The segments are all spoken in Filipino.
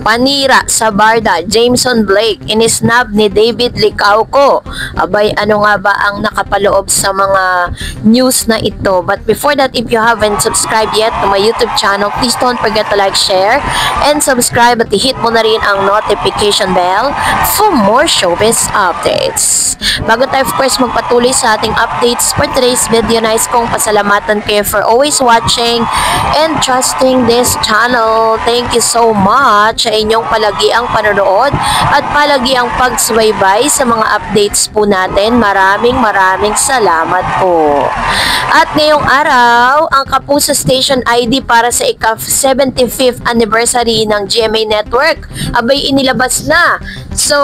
Panira sa Barda, Jameson Blake, inisnab ni David Licauco. Abay, ano nga ba ang nakapaloob sa mga news na ito? But before that, if you haven't subscribed yet to my YouTube channel, please don't forget to like, share, and subscribe at hit mo na rin ang notification bell for more showbiz updates. Bago tayo, of course, magpatuloy sa ating updates for today's video, nais kong pasalamatan kayo for always watching and trusting this channel. Thank you so much sa inyong palagiang panonood at palagiang pagsubaybay sa mga updates po natin. Maraming salamat po. At ngayong araw, ang Kapuso Station ID para sa ika-75th anniversary ng GMA Network, abay inilabas na. So,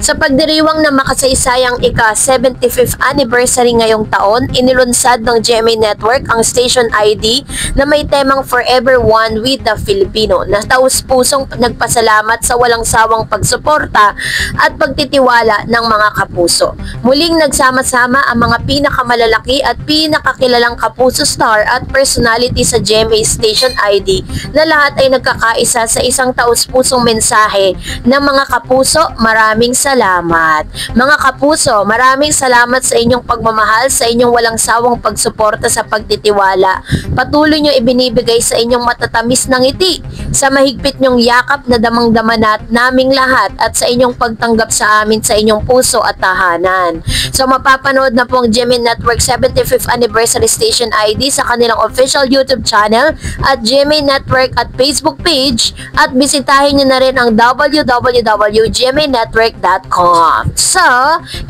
sa pagdiriwang na makasaysayang ika-75th anniversary ngayong taon, inilunsad ng GMA Network ang Station ID na may temang Forever One with the Filipino, na taus-pusong nagpasalamat sa walang sawang pagsuporta at pagtitiwala ng mga kapuso. Muling nagsama-sama ang mga pinakamalalaki at pinakakilalang kapuso star at personality sa GMA Station ID na lahat ay nagkakaisa sa isang taus-pusong mensahe ng mga kapuso, maraming salamat. Mga kapuso, maraming salamat sa inyong pagmamahal, sa inyong walang sawang pagsuporta sa pagtitiwala. Patuloy nyo ibinibigay sa inyong matatamis na ngiti, sa mahigpit nyong yakap na damang-dama naming lahat at sa inyong pagtanggap sa amin sa inyong puso at tahanan. So mapapanood na po ang GMA Network 75th Anniversary Station ID sa kanilang official YouTube channel at GMA Network at Facebook page, at bisitahin nyo na rin ang www.gmanetwork.com. So,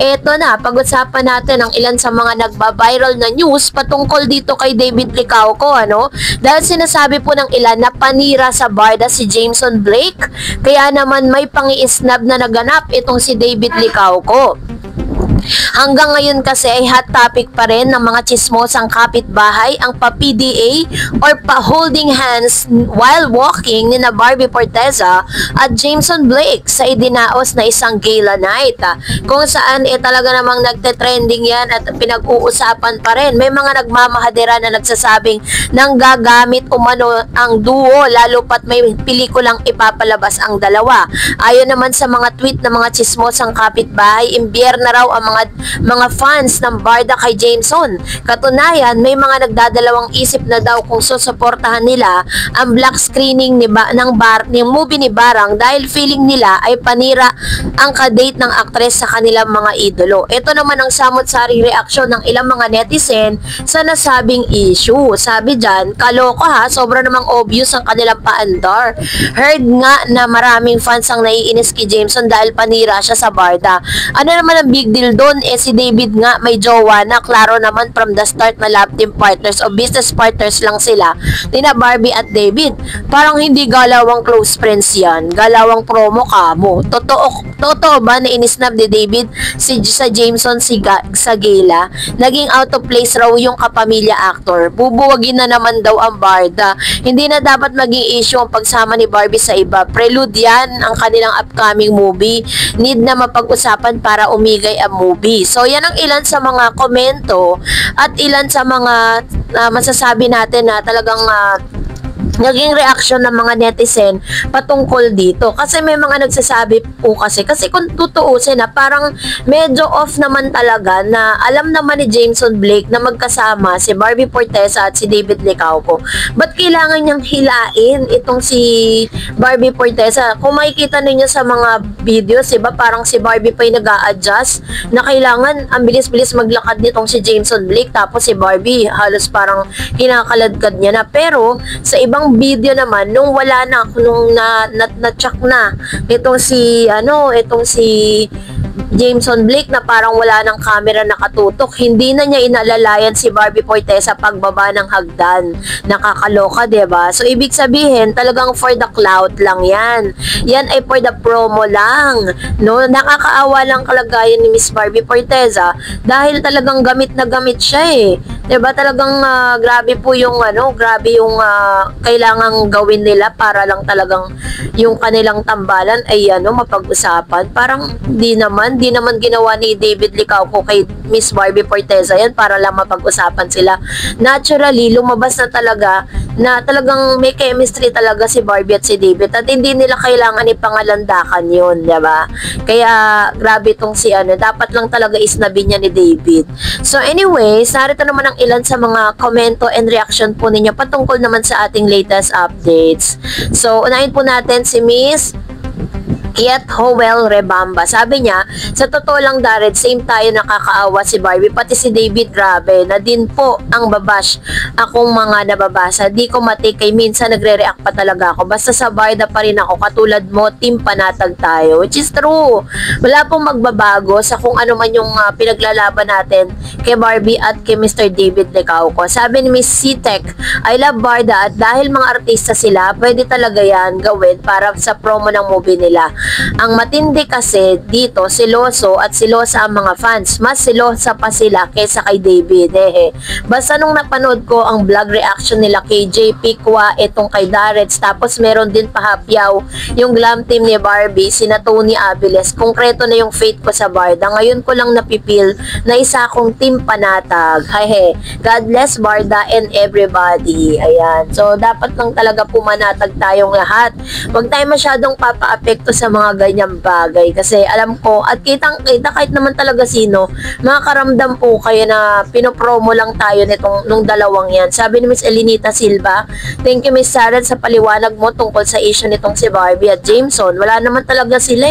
eto na, pag-usapan natin ang ilan sa mga nagba-viral na news patungkol dito kay David Licauco, ano? Dahil sinasabi po ng ilan na panira sa barda si Jameson Blake, kaya naman may pangi-snub na naganap itong si David Licauco. Hanggang ngayon kasi ay hot topic pa rin ng mga tsismosang kapitbahay ang pa-PDA or pa-holding hands while walking ni na Barbie Forteza at Jameson Blake sa idinaos na isang gala night. Kung saan talaga namang nagte-trending yan at pinag-uusapan pa rin. May mga nagmamahadera na nagsasabing nang gagamit umano ang duo lalo pat may pelikulang ipapalabas ang dalawa. Ayon naman sa mga tweet ng mga tsismosang kapitbahay, imbyer na raw ang mga fans ng barda kay Jameson. Katunayan, may mga nagdadalawang isip na daw kung susuportahan nila ang black screening ng movie ni Barang dahil feeling nila ay panira ang kadate ng aktres sa kanilang mga idolo. Ito naman ang samot-saring reaksyon ng ilang mga netizen sa nasabing issue. Sabi dyan, kaloko ha, sobra namang obvious ang kanilang paandar. Heard nga na maraming fans ang naiinis kay Jameson dahil panira siya sa barda. Ano naman ang big deal doon? Si David nga may jowa na, klaro naman from the start na love team partners o business partners lang sila, tina Barbie at David. Parang hindi galawang close friends yan, galawang promo kamo. Totoo ba na inisnab ni David sa Jameson sa gala? Naging out of place raw yung kapamilya actor. Bubuwagin na naman daw ang barda. Hindi na dapat maging issue ang pagsama ni Barbie sa iba. Prelude yan ang kanilang upcoming movie. Need na mapag-usapan para umigay ang movie. So, yan ang ilan sa mga komento at ilan sa mga masasabi natin na talagang naging reaction ng mga netizen patungkol dito. Kasi may mga nagsasabi po kasi kung tutuusin na parang medyo off naman talaga na alam naman ni Jameson Blake na magkasama si Barbie Forteza at si David Licauco. Ba't kailangan niyang hilain itong si Barbie Forteza? Kung makikita ninyo sa mga videos, diba, parang si Barbie pa yung nag-a-adjust na kailangan ang bilis-bilis maglakad nitong si Jameson Blake, tapos si Barbie halos parang kinakaladkad niya na. Pero sa ibang video naman, nung wala na, nung na-check na itong si Jameson Blake na parang wala ng camera nakatutok, hindi na niya inalalayan si Barbie Forteza pagbaba ng hagdan. Nakakaloka, diba? So, ibig sabihin, talagang for the clout lang yan. Yan ay for the promo lang. No? Nakakaawa lang kalagayan ni Miss Barbie Forteza dahil talagang gamit na gamit siya eh. 'Di ba talagang grabe po yung grabe yung kailangang gawin nila para lang talagang yung kanilang tambalan ay mapag-usapan. Parang di naman ginawa ni David Licauco kay Miss Barbie Forteza yan para lang mapag-usapan sila. Naturally, lumabas na talaga na talagang may chemistry talaga si Barbie at si David at hindi nila kailangan ipangalandakan yun, diba? Kaya grabe tong si dapat lang talaga isnabi niya ni David. So anyways, narito naman ang ilan sa mga komento and reaction po ninyo patungkol naman sa ating latest updates. So unahin po natin si Miss Yet Howell Rebamba. Sabi niya, sa totoo lang Darren, same tayo nakakaawa si Barbie, pati si David, grabe, na din po ang babash akong mga nababasa. Di ko matikay, minsan nagre-react pa talaga ako. Basta sa barda pa rin ako, katulad mo, team panatag tayo. Which is true. Wala pong magbabago sa kung ano man yung pinaglalaban natin kay Barbie at kay Mr. David Licauco. Sabi ni Miss Citek, I love Barda at dahil mga artista sila, pwede talaga yan gawin para sa promo ng movie nila. Ang matindi kasi dito, siloso at silosa ang mga fans. Mas silosa pa sila kaysa kay David. Basta nung napanood ko ang vlog reaction nila kay JP Kwa, itong kay Darrets, tapos meron din pahapyaw yung glam team ni Barbie, sina Tony Aviles. Konkreto na yung faith ko sa Barda. Ngayon ko lang napipil na isa akong team panatag. God bless Barda and everybody. Ayan. So, dapat lang talaga pumanatag tayong lahat. Huwag tayo masyadong papa-apekto sa mga ganyang bagay kasi alam ko at kitang-kita kahit naman talaga sino, makakaramdam po kayo na pinopromo lang tayo nung dalawang yan. Sabi ni Miss Elinita Silva, thank you Miss Sarah sa paliwanag mo tungkol sa issue nitong si Barbie at Jameson. Wala naman talaga sila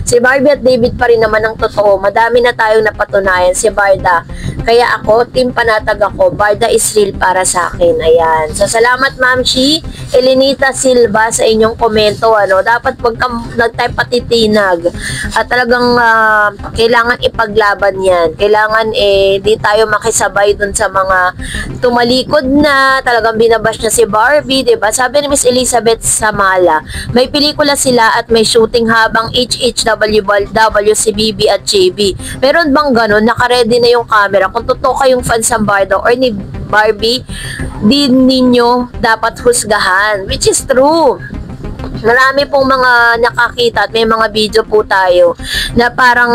Si Barbie at David pa rin naman ang totoo. Madami na tayong napatunayan si Barda. Kaya ako, team panatag ako. Barda is real para sa akin. Ayan. So salamat Ma'am Shi Elinita Silva sa inyong komento. Dapat wag kang patitinag at talagang kailangan ipaglaban yan. Kailangan di tayo makisabay dun sa mga tumalikod na talagang binabash na si Barbie, diba? Sabi ni Miss Elizabeth Samala, may pelikula sila at may shooting habang HHW si BB at JB. Meron bang ganun? Naka-ready na yung camera. Kung totoo kayong fans ng Bardo or ni Barbie, di ninyo dapat husgahan, which is true. Marami pong mga nakakita at may mga video po tayo na parang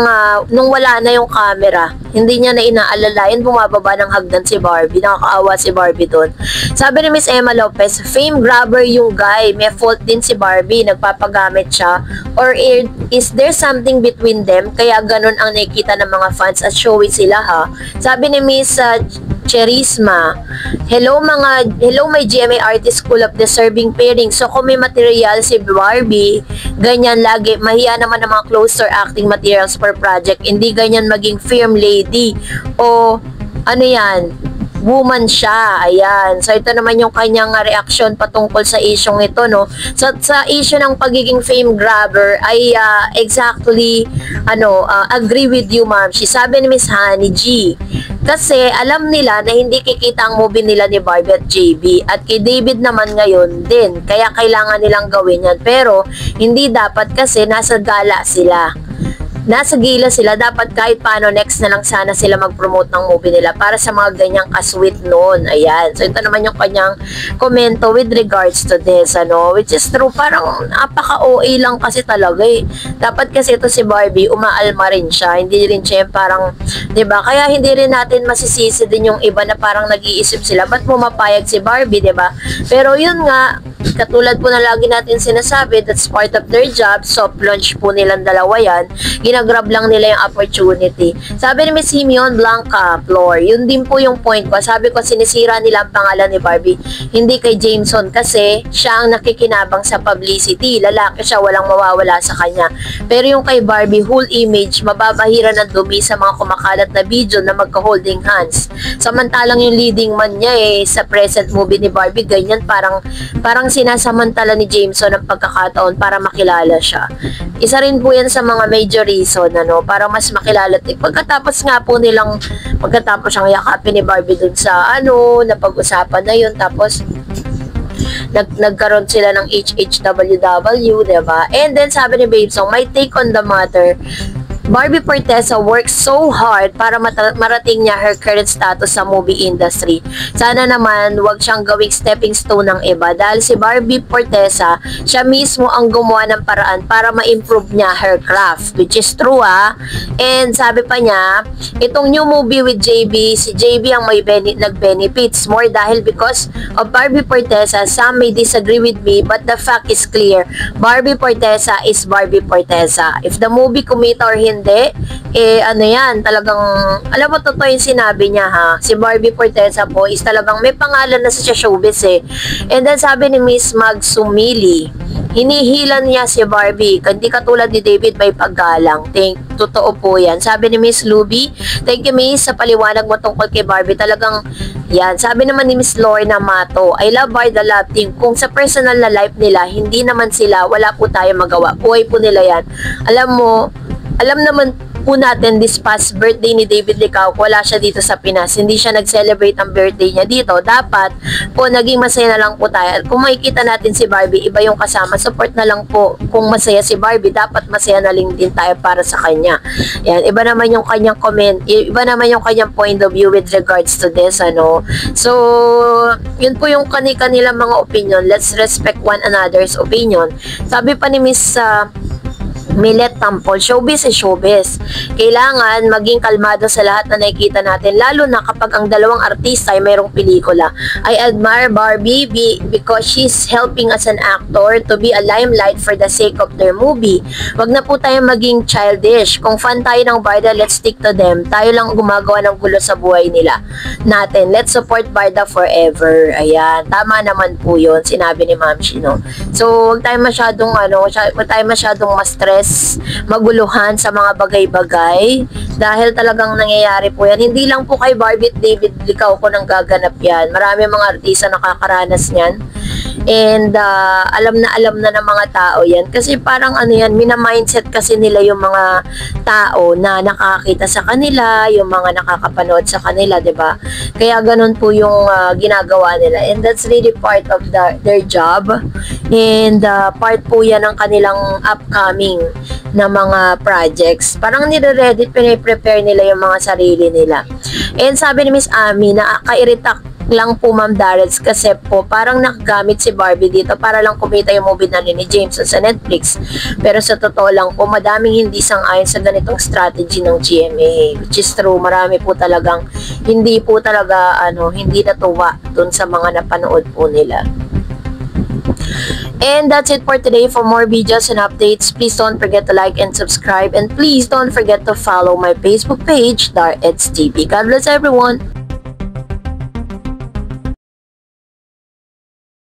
nung wala na yung camera, hindi niya na inaalalayan, bumababa ng hagdan si Barbie. Nakakaawa si Barbie doon. Sabi ni Miss Emma Lopez, fame grabber yung guy. May fault din si Barbie. Nagpapagamit siya. Or is there something between them? Kaya ganun ang nakikita ng mga fans at showy sila Sabi ni Miss Cherisma, hello my GMA Artist School of Deserving Pairing. So kung may material si Barbie, ganyan lagi, mahiya naman ng mga closer acting materials per project. Hindi ganyan maging firm lady o yan, woman siya. Ayan. So, ito naman yung kanyang reaction patungkol sa isyong ito, no? So, sa issue ng pagiging fame grabber, ay exactly, agree with you, ma'am. Sabi ni Miss Honey G. Kasi, alam nila na hindi kikita ang movie nila ni Barbie at JB. At kay David naman ngayon din. Kaya, kailangan nilang gawin yan. Pero, hindi dapat kasi nasa gala sila. Nasa gila sila, dapat kahit paano next na lang sana sila mag-promote ng movie nila para sa mga ganyang kasweet noon. Ayan. So, ito naman yung kanyang komento with regards to this, which is true. Parang napaka-OA lang kasi talaga Dapat kasi ito si Barbie, umaalma rin siya. Hindi rin siya parang, diba? Kaya hindi rin natin masisisi din yung iba na parang nag-iisip sila, ba't pumapayag si Barbie, diba? Pero yun nga, katulad po na lagi natin sinasabi, that's part of their job. Soft launch po nilang dalawa yan. Ginagrab lang nila yung opportunity. Sabi ni Miss Himion Blanca Flor, yun din po yung point ko. Sabi ko, sinisira nila ang pangalan ni Barbie. Hindi kay Jameson kasi siya ang nakikinabang sa publicity. Lalaki siya, walang mawawala sa kanya. Pero yung kay Barbie, whole image, mababahira ng dumi sa mga kumakalat na video na magka-holding hands. Samantalang yung leading man niya sa present movie ni Barbie, ganyan, parang sinasamantala ni Jameson ang pagkakataon para makilala siya. Isa rin po yan sa mga major reason, para mas makilala. Pagkatapos siyang yakapin ni Barbie dun sa napag-usapan na yun, tapos nagkaroon sila ng HHWW, diba? And then sabi ni Babesong, my take on the matter, Barbie Fortesa works so hard para marating niya her current status sa movie industry. Sana naman wag siyang gawing stepping stone ng iba dahil si Barbie Fortesa, siya mismo ang gumawa ng paraan para ma-improve niya her craft, which is true And sabi pa niya, itong new movie with JB, si JB ang may nag-benefits more dahil because of Barbie Fortesa. Some may disagree with me but the fact is clear. Barbie Fortesa is Barbie Fortesa. If the movie kumita or hindi, ano yan, talagang, alam mo, totoo yung sinabi niya si Barbie Fortesa po is talagang may pangalan na sa showbiz And then sabi ni Miss Mag Sumili, hinihilan niya si Barbie, hindi katulad ni David may paggalang. Totoo po yan. Sabi ni Miss Luby, thank you Miss sa paliwanag mo tungkol kay Barbie. Talagang, yan. Sabi naman ni Miss Lorna Mato, I love Bar the Love Team. Kung sa personal na life nila, hindi naman sila, wala po tayo magawa. Buhay po nila yan. Alam naman po natin this past birthday ni David Licauco, wala siya dito sa Pinas. Hindi siya nag-celebrate ang birthday niya dito. Dapat po naging masaya na lang po tayo. Kung makikita natin si Barbie, iba yung kasama. Support na lang po. Kung masaya si Barbie, dapat masaya na lang din tayo para sa kanya. Yan, iba naman yung kanyang comment, iba naman yung kanyang point of view with regards to this, So, yun po yung kanilang mga opinion. Let's respect one another's opinion. Sabi pa ni Miss Millet Tampol, showbiz is showbiz. Kailangan maging kalmado sa lahat na nakikita natin, lalo na kapag ang dalawang artista ay mayroong pelikula. I admire Barbie because she's helping as an actor to be a limelight for the sake of their movie. Wag na po tayo maging childish. Kung fan tayo ng Barda, let's stick to them. Tayo lang gumagawa ng gulo sa buhay nila natin. Let's support Barda forever. Ayan, tama naman po yun, sinabi ni Ma'am Shino. So, wag tayo masyadong ma-stress, maguluhan sa mga bagay-bagay dahil talagang nangyayari po yan. Hindi lang po kay Barbie at David Licauco nang gaganap yan. Marami mga artista nakakaranas niyan. And alam na ng mga tao yan. Kasi parang mina-mindset kasi nila yung mga tao na nakakita sa kanila, yung mga nakakapanood sa kanila, 'di ba? Kaya ganun po yung ginagawa nila. And that's really part of their job. And part po yan ng kanilang upcoming na mga projects. Parang nire-ready, piniprepare nila yung mga sarili nila. And sabi ni Miss Ami, nakakairitak lang po Ma'am Darrels kasi po parang nakagamit si Barbie dito para lang kumita yung movie na ni James sa Netflix. Pero sa totoo lang po, madaming hindi sang-ayon sa ganitong strategy ng GMA, which is true. Marami po talagang hindi natuwa dun sa mga napanood po nila. And that's it for today. For more videos and updates, please don't forget to like and subscribe, and please don't forget to follow my Facebook page, Dar Eds TV. God bless everyone.